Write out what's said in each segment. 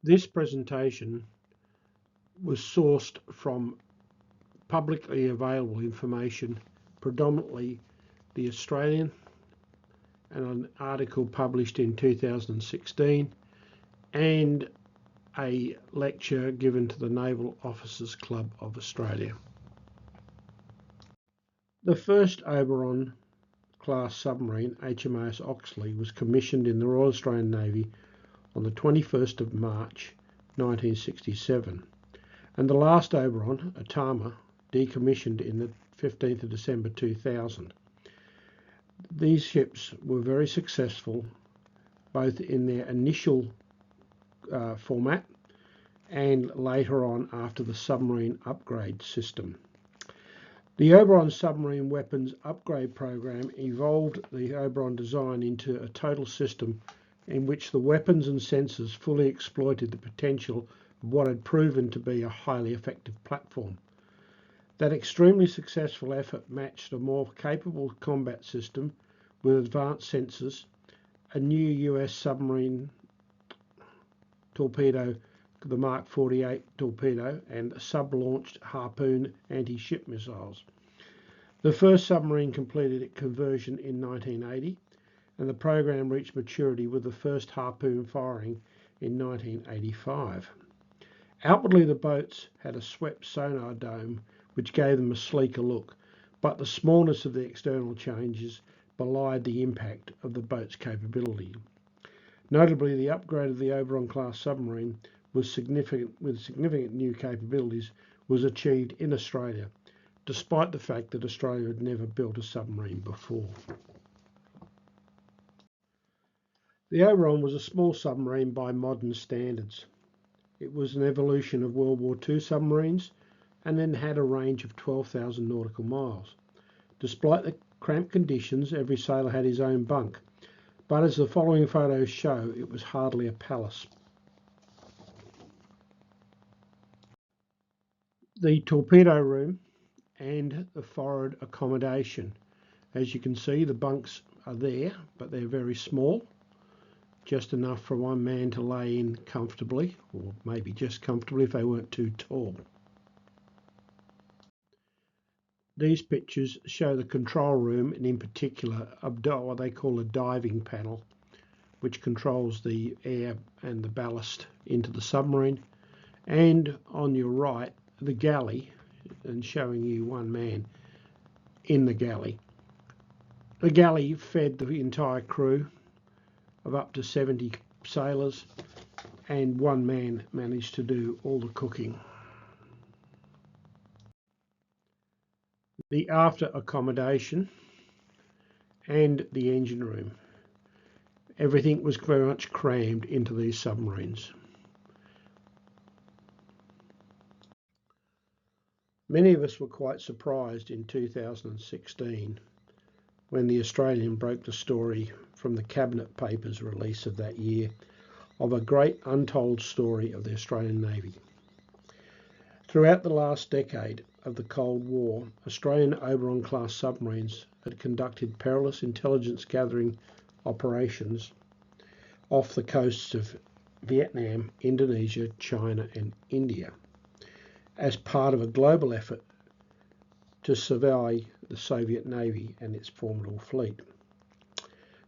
This presentation was sourced from publicly available information, predominantly The Australian, and an article published in 2016, and a lecture given to the Naval Officers Club of Australia. The first Oberon class submarine, HMAS Oxley, was commissioned in the Royal Australian Navy on the 21st of March 1967, and the last Oberon, Atama, decommissioned in the 15th of December 2000. These ships were very successful both in their initial format and later on after the submarine upgrade system. The Oberon submarine weapons upgrade program evolved the Oberon design into a total system in which the weapons and sensors fully exploited the potential of what had proven to be a highly effective platform. That extremely successful effort matched a more capable combat system with advanced sensors, a new US submarine torpedo, the Mark 48 torpedo, and sub-launched Harpoon anti-ship missiles. The first submarine completed its conversion in 1980, and the program reached maturity with the first Harpoon firing in 1985. Outwardly, the boats had a swept sonar dome which gave them a sleeker look, but the smallness of the external changes belied the impact of the boat's capability. Notably, the upgrade of the Oberon class submarine with significant new capabilities was achieved in Australia, despite the fact that Australia had never built a submarine before. The Oberon was a small submarine by modern standards. It was an evolution of World War II submarines and then had a range of 12,000 nautical miles. Despite the cramped conditions, every sailor had his own bunk, but as the following photos show, it was hardly a palace. The torpedo room and the forward accommodation. As you can see, the bunks are there, but they're very small, just enough for one man to lay in comfortably, or maybe just comfortably if they weren't too tall. These pictures show the control room, and in particular what they call a diving panel, which controls the air and the ballast into the submarine. And on your right, the galley, and showing you one man in the galley. The galley fed the entire crew of up to 70 sailors, and one man managed to do all the cooking. The after accommodation and the engine room. Everything was very much crammed into these submarines. Many of us were quite surprised in 2016 when the Australian broke the story from the Cabinet Papers release of that year of a great untold story of the Australian Navy. Throughout the last decade of the Cold War, Australian Oberon class submarines had conducted perilous intelligence gathering operations off the coasts of Vietnam, Indonesia, China and India as part of a global effort to survey the Soviet Navy and its formidable fleet.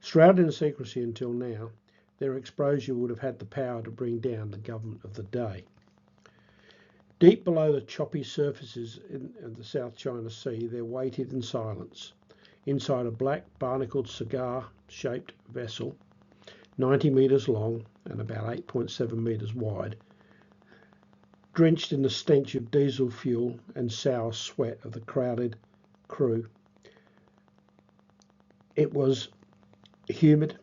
Shrouded in secrecy until now, their exposure would have had the power to bring down the government of the day. Deep below the choppy surfaces in the South China Sea, they waited in silence, inside a black barnacled cigar-shaped vessel, 90 metres long and about 8.7 metres wide, drenched in the stench of diesel fuel and sour sweat of the crowded crew. It was humid,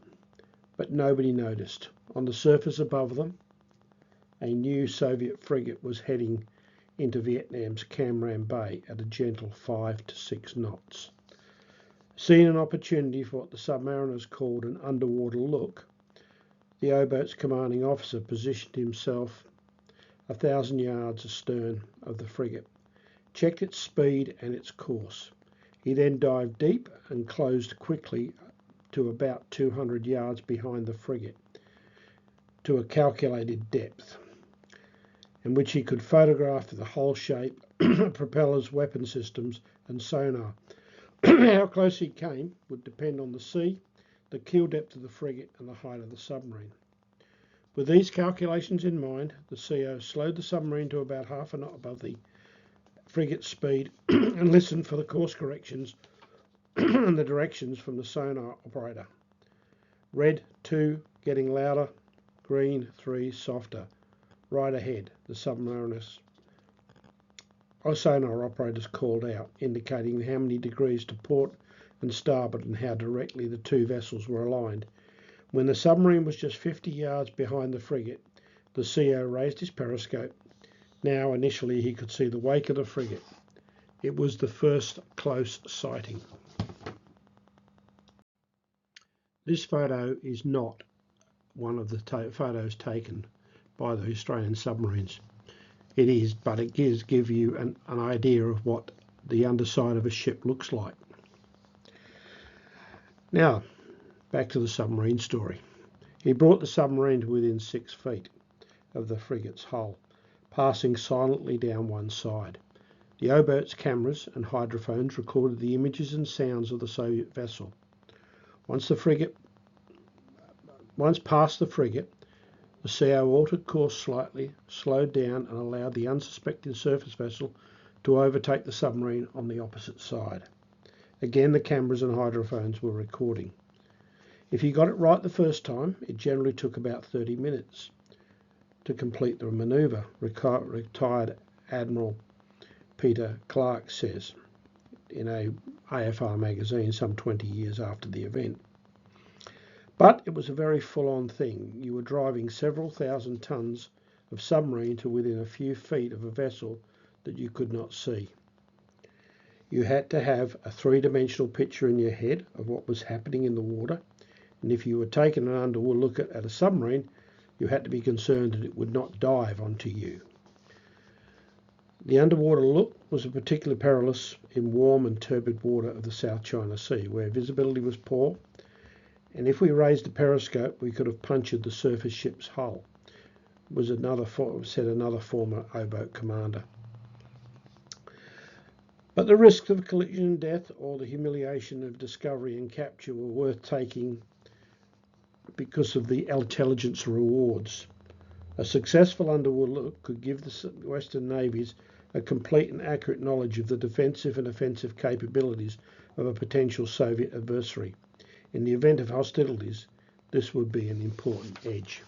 but nobody noticed. On the surface above them, a new Soviet frigate was heading into Vietnam's Cam Ranh Bay at a gentle 5 to 6 knots. Seeing an opportunity for what the submariners called an underwater look, the O-boat's commanding officer positioned himself 1,000 yards astern of the frigate, checked its speed and its course. He then dived deep and closed quickly to about 200 yards behind the frigate. to a calculated depth, in which he could photograph the whole shape, propellers, weapon systems and sonar. How close he came would depend on the sea, the keel depth of the frigate and the height of the submarine. With these calculations in mind, the CO slowed the submarine to about half a knot above the frigate's speed and listened for the course corrections and the directions from the sonar operator. Red 2 getting louder, green 3 softer. Right ahead, the sonar operators called out, indicating how many degrees to port and starboard and how directly the two vessels were aligned. When the submarine was just 50 yards behind the frigate, the CO raised his periscope. Now, initially, he could see the wake of the frigate. It was the first close sighting. This photo is not one of the photos taken by the Australian submarines. It is, but it gives you an idea of what the underside of a ship looks like. Now, back to the submarine story. He brought the submarine to within 6 feet of the frigate's hull, passing silently down one side. The Obert's cameras and hydrophones recorded the images and sounds of the Soviet vessel. Once past the frigate, the CO altered course slightly, slowed down and allowed the unsuspecting surface vessel to overtake the submarine on the opposite side. Again, the cameras and hydrophones were recording. If he got it right the first time, it generally took about 30 minutes to complete the manoeuvre, retired Admiral Peter Clark says in a AFR magazine some 20 years after the event. But it was a very full-on thing. You were driving several thousand tons of submarine to within a few feet of a vessel that you could not see. You had to have a three-dimensional picture in your head of what was happening in the water, and if you were taking an underwater look at a submarine, you had to be concerned that it would not dive onto you. The underwater look was particularly perilous in warm and turbid water of the South China Sea, where visibility was poor, and if we raised the periscope, we could have punctured the surface ship's hull, said another former O-boat commander. But the risks of collision and death or the humiliation of discovery and capture were worth taking because of the intelligence rewards. A successful underwater look could give the Western navies a complete and accurate knowledge of the defensive and offensive capabilities of a potential Soviet adversary. In the event of hostilities, this would be an important edge.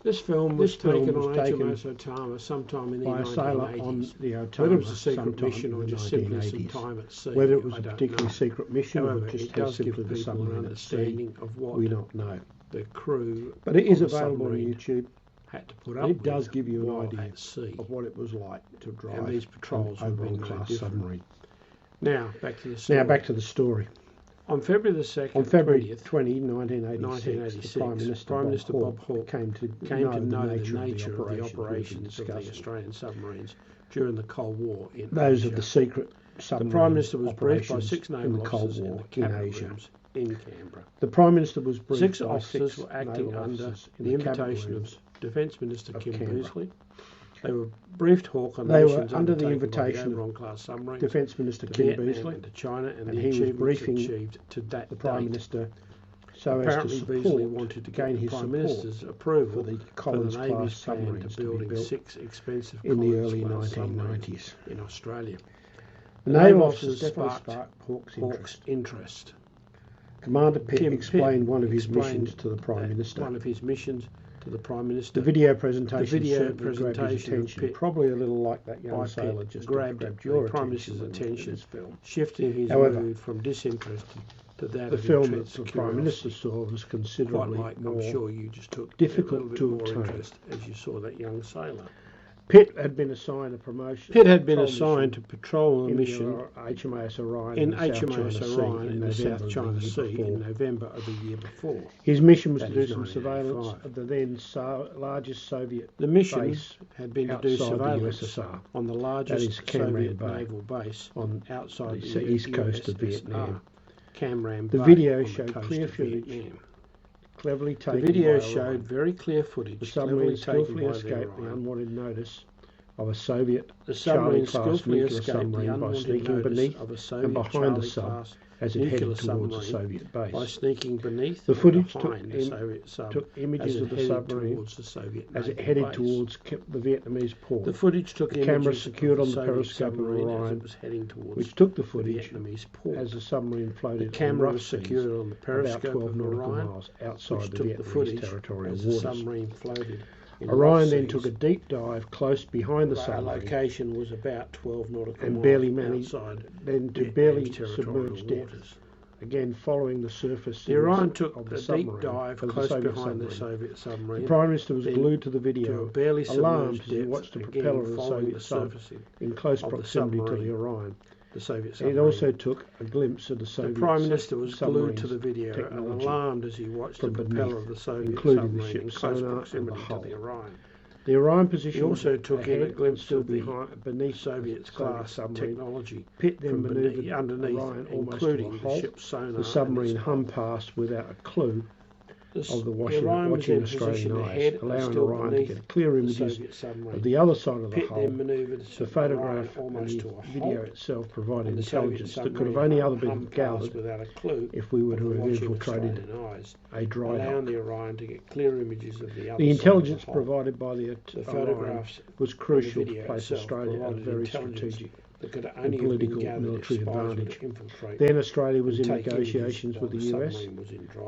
This film was taken on HMS Otama sometime in the 1980s. By a sailor on the Otama. Whether it was a secret mission or just simply some time at sea, whether it was a particularly secret mission or just how simply the submarine at sea, we don't know. The crew, but it is available on YouTube. Had to put up. It does give you an idea of what it was like to drive these patrols an Oberon class submarine. Now back to the story. On February the 2nd, on February 20, 1986, the Prime Minister Bob Hawke came to know the nature of the operations of the Australian submarines during the Cold War in Asia. Of the secret submarine. The Prime Minister was briefed by 6 naval officers in the cabinet rooms in Canberra. The Prime Minister was briefed 6 officers were acting under the invitation of Defence Minister Kim Beazley. They were briefed Hawke on the missions under the invitation of class submarines, Defence Minister Kim Beazley, to China, and the he was briefing achieved to that the Prime Minister so apparently as to Beazley wanted to gain his Prime Minister's approval for the Collins class submarines to building 6 expensive in the early 1990s in Australia. The naval officers definitely sparked Hawke's interest. Commander Pitt explained one of his missions to the Prime Minister. The video presentation certainly grabbed his attention, probably a little like that young sailor just grabbed your Prime Minister's attention, shifting his mood from disinterest to that the film that the Prime Minister saw was considerably more difficult to obtain as you saw that young sailor. Pitt had been assigned to patrol a mission HMAS Orion in the South China Sea in November of the year before. His mission was to do some surveillance of the then largest Soviet base had been to do surveillance on the largest Soviet naval base outside the east coast of Vietnam. Cam Ranh. The video showed clear footage cleverly The taken video by showed Orion. very clear footage. The submarine skillfully escaped the unwanted notice of a Soviet Charlie-class nuclear submarine by sneaking beneath and behind the sub as it headed towards the Soviet base. By sneaking beneath the footage took images of the submarine as it headed towards the Vietnamese port. The footage took the camera secured on the periscope of Orion, which took the footage as the submarine floated on rough seas about 12 nautical miles outside the Vietnamese territorial waters. Orion then took a deep dive close behind the submarine. Our location was about 12 nautical and miles barely managed then to barely submerge depth. Again, following the surface the Orion took of the a deep dive close behind the Soviet submarine. The Prime Minister was glued to the video, barely alarmed as he watched the propeller of the Soviet sub in close proximity to the Orion. The Soviet submarine. It also took a glimpse of the Soviet. The Prime Minister was glued to the video and alarmed as he watched the propeller of the Soviet including submarine the ship's in close sonar proximity and the hull. to the Orion. The Orion position He also took in a glimpse of the beneath Soviet class technology. Pitt then manoeuvred underneath, Orion including the ship's sonar. The submarine hummed past without a clue of the watching Australian eyes, allowing Orion to get clear images of the other side of the hull. The photograph and the video itself provided intelligence that could have only ever been gathered if we were to have infiltrated a dry dock. The intelligence provided by the photographs was crucial to place Australia at a very strategic and political military advantage. Then Australia was in negotiations with the US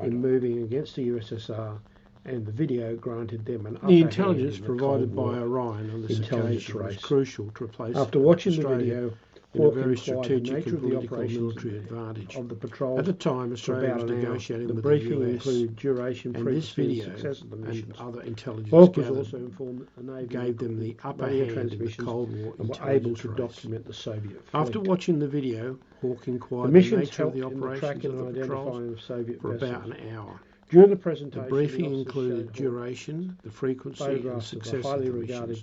in moving against the USSR, and the video granted them an upper hand. The intelligence provided by Orion on this occasion was crucial to replace. After watching the video, a very strategic and political military advantage. Of the patrol at the time, Australia was negotiating with the briefing US, included duration, and this video success of the missions. And other intelligence Hawke was also informed that the Navy gave them the upper hand in the Cold War and were able to document the Soviet fleet. After watching the video, Hawke inquired the nature of the operations of the patrols for about an hour. During the presentation, the briefing included duration, the frequency, and success of the missions.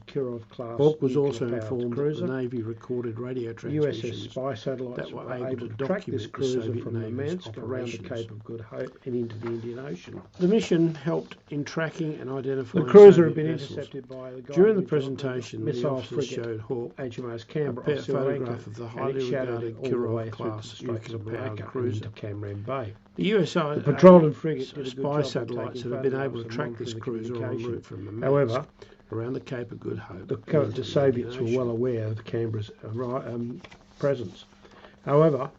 Hawke was also informed that the Navy recorded radio transmissions spy satellites that were able to track this cruiser from Murmansk around the Cape of Good Hope and into the Indian Ocean. The mission helped in tracking and identifying the cruiser had been intercepted by the during the presentation. The missile officers showed Hawke HMAS Canberra a photograph of the highly regarded Kirov-class nuclear-powered cruiser. Cameron Bay. The USA the patrol and frigate did a spy satellites have been able to track this cruiser en route from Murmansk around the Cape of Good Hope. The Soviets were well aware of Canberra's presence. However,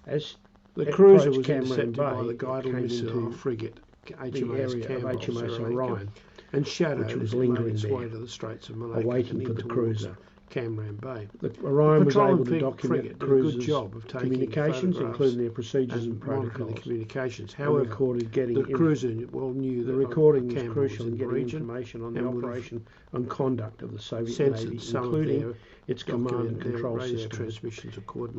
as the cruiser was intercepted by the guided missile frigate HMAS Orion, and Shadow which was lingering its there, way to the Straits of Malacca, waiting for the cruiser. Cameron Bay. The Orion was able to document the cruiser's communications, including their procedures and protocols. The communications. However, the cruiser well knew that the recording was crucial in getting region information on the operation and conduct of the Soviet Navy, including its command and control systems.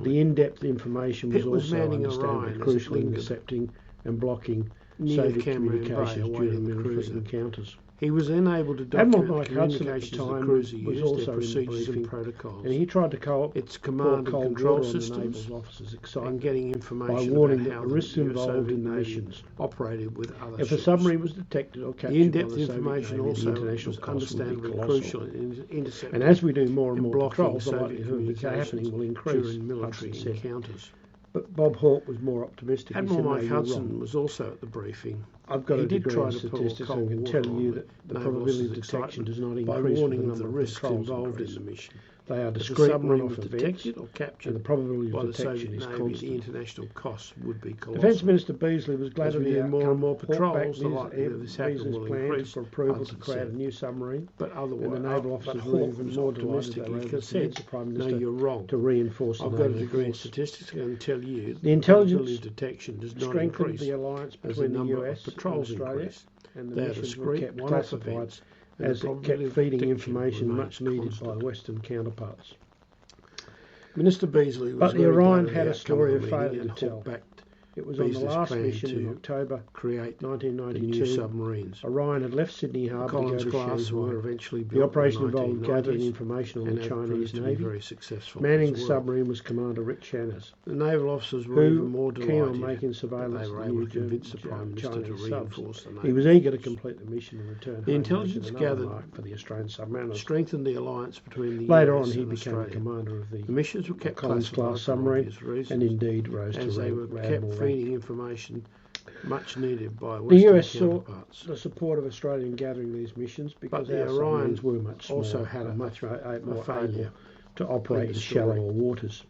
The in-depth information was also understandably crucial in intercepting and blocking Soviet communications during military encounters. He was then able to document communications the cruiser used, also their procedures and protocols. And he tried to its command and control systems officers and getting information by warning about how the risks involved in the missions operated with other If a submarine was detected or captured the in-depth by the information Soviet Navy, also the international was understandably crucial in intercepting. And as we do more and more blocking patrols, the Soviet likelihood of it happening will increase. during military encounters. But Bob Hawke was more optimistic. Admiral Mike Hudson was also at the briefing. I've got he a degree try in to statistics and can tell you that the probability of detection does not increase by warning of the risks involved in the mission. They are discrete one-off events, detected or captured, and the probability by of the detection is constant. The international costs would be colossal. Defence Minister Beazley was glad of the more and more patrols. The likelihood of this happening will increase for approval to create a new submarine. But otherwise, and the naval officers were even more optimistic. He said the Prime Minister, "No, you're wrong. To reinforce I've got a degree in statistics and tell you the intelligence detection does not strengthened increase the alliance between the US and Australia, and the missions were kept classified as it kept feeding information much needed by Western counterparts. Minister Beazley was but the Orion had a story of failure to tell. It was on the last mission in October create 1992. The new submarines. Orion had left Sydney Harbour to go to Shanghai. The operation involved gathering information on the Chinese Navy. Very successful Manning the submarine was Commander Rick Shanners, the naval officers were even more delighted keen on making surveillance they were of able the to convince the Prime Minister to Chinese reinforce subs. the Navy. He was eager to complete the mission and return The home, intelligence gathered for the Australian submariners. Strengthened the alliance between the Later US on, he and became Australia. commander of the missions were kept Collins-class submarine, and indeed rose as to they were kept Admiral feeding rank. information much needed by The Western US saw counterparts. the support of Australia in gathering these missions because the our Orion submarines were much smaller, also had a much more able failure to operate in shallower waters.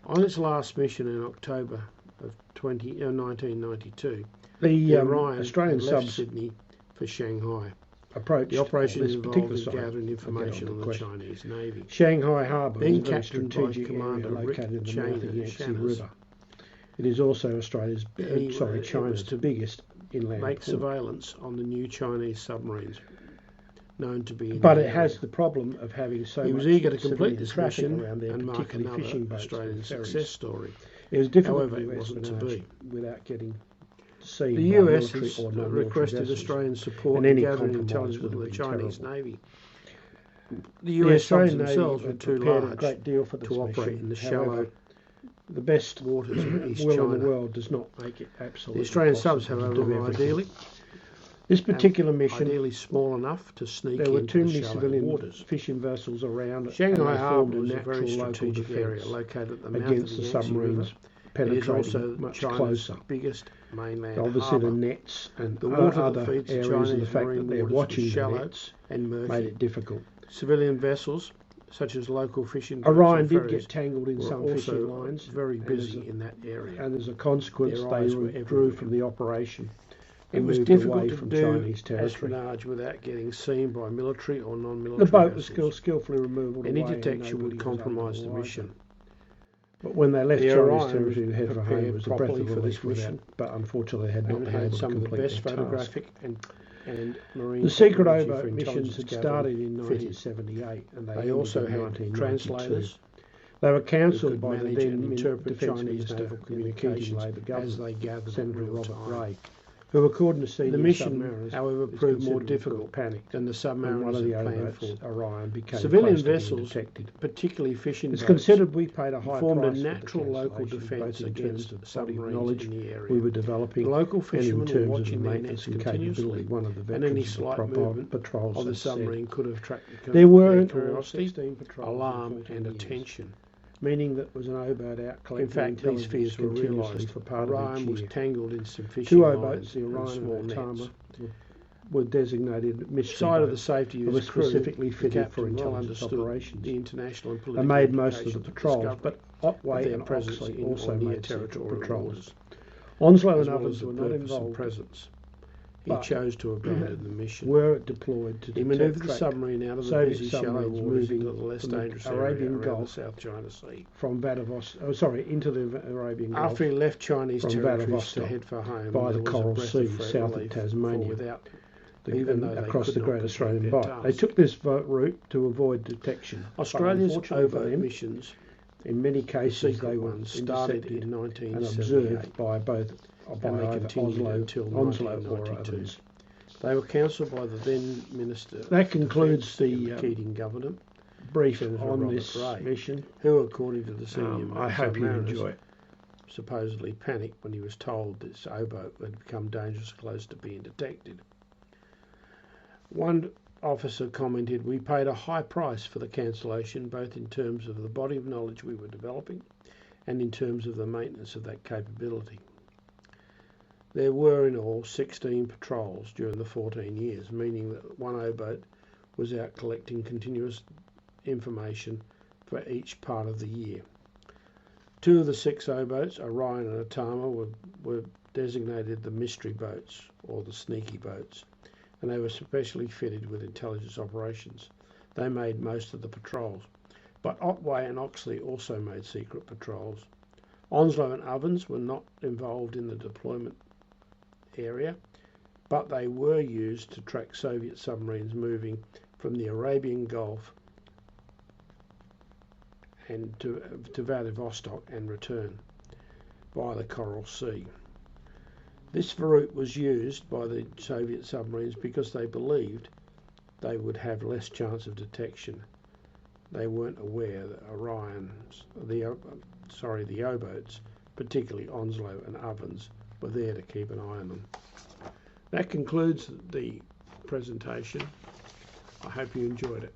On its last mission in October of 1992, the Orion Australian had left subs Sydney for Shanghai. Approached the operation this involved particular gathering information on the Chinese Navy. Shanghai Harbour is a very captained strategic by area Commander located in the mouth of the Yangtze Shanners. River. It is also China's biggest inland make port. surveillance on the new Chinese submarines, known to be in but the it area. has the problem of having so He much was eager to complete this traffic mission around there, and mark particularly another fishing boats Australian and ferries. success story. It was difficult However, for it the US wasn't to to be. without getting seen The by US military has or non-military requested vessels, Australian support and in any gathering compromise intelligence would of have the been Chinese terrible. Navy. The The US subs Australian Navy themselves were had too prepared a large great deal for this to operate mission. in the However, shallow the best waters of East will China. in the world does not make it absolutely The Australian subs, possible to however, do were everything. ideally This particular mission, ideally small enough to sneak there were into too the many shallow civilian waters. fishing vessels around, Shanghai and they Harbour formed a was a natural very local strategic area defence located at the mouth of against the the Yangtze submarines River. It is penetrating also much China's closer. biggest mainland Obviously, harbour. the nets and The water other that feeds the areas Chinese and the fact marine that they're waters watching was the shallow nets and made murky. it difficult. Civilian vessels, such as local fishing boats Orion and did ferries, get tangled in were some also fishing lines, very and busy in that area. and as a consequence, Their they eyes were withdrew everywhere. from the operation. It was moved difficult away to from do Chinese territory. espionage without getting seen by military or non-military The boat was vessels. skillfully removed Any away, and detection nobody would was compromise able the to arrive mission. But when they left The Chinese Orion territory to was head for home, prepared it was a breath properly of for relief this for mission, that, but unfortunately they had not and been had able to some of the complete best their task. photographic and marine The secret technology for O-boat missions intelligence had gathering started in fitted. 1978, and they They ended also in had 1992. translators They were who cancelled could by the manage then and interpret Defence Chinese Minister naval in the communications Keating Labor as government, they gathered Senator in real Robert time. Ray, who, according to senior The mission, submariners, however, is proved more considered difficult panicked than the when one submariners of the had planned O-boats, for. Orion, became Civilian close to being vessels, detected. particularly fishing It's boats, considered we paid a high formed a price natural for the local cancellation, defence both in against terms of body of submarines knowledge in the area. we were developing, The local and in fishermen were terms of the watching their maintenance nets and capability. continuously, One of the and any veterans of the slight movement patrols of the had said. submarine could have attracted There were their in all curiosity, 16 patrols in alarm, 14 and years, attention. meaning that was an O-boat out In collecting fact, these intelligence fears were continuously realised. for part of Orion each was year. tangled in some fishing Two lines O-boats, the and Orion small and the nets. Tama, were designated mystery Side of the boats safety that of were his crew, specifically the fitted for captain well intelligence understood operations. the international and They political made most of the implications patrols, discovery but of Otway their and presence Oxley in also or near made secret territorial patrols. waters, Onslow as and well as others the were not purpose and involved, presence. He but chose to abandon the mission. were deployed to He detect manoeuvred the track submarine out of the Soviet busy shallow submarines waters moving into the less from the dangerous Arabian area around Gulf the South China Sea. from into the Arabian Gulf After he left Chinese from territories to Vladivostok head for home, by there the was Coral a breath Sea of fresh south of relief, Tasmania, for without, even though they across could the not Great complete Australian their Bight. They task. took this route to avoid detection. Australia's But unfortunately for O-boat them, missions, in many the cases secret they were ones, started intercepted in and 1978, observed by both and they either continued Onslow until or 1992. others. They were cancelled by the then Minister That concludes in the the Keating government, brief Senator on Robert this Ray, mission. who, according to the senior I hope you submariners, enjoy it. supposedly panicked when he was told this O-boat had become dangerously close to being detected. One officer commented, "We paid a high price for the cancellation, both in terms of the body of knowledge we were developing and in terms of the maintenance of that capability." There were in all 16 patrols during the 14 years, meaning that one O-boat was out collecting continuous information for each part of the year. 2 of the 6 O-boats, Orion and Atama, were designated the mystery boats or the sneaky boats, and they were specially fitted with intelligence operations. They made most of the patrols, but Otway and Oxley also made secret patrols. Onslow and Ovens were not involved in the deployment area, but they were used to track Soviet submarines moving from the Arabian Gulf and to Vladivostok and return via the Coral Sea. This route was used by the Soviet submarines because they believed they would have less chance of detection. They weren't aware that the U-boats, particularly Onslow and Ovens, were there to keep an eye on them. That concludes the presentation. I hope you enjoyed it.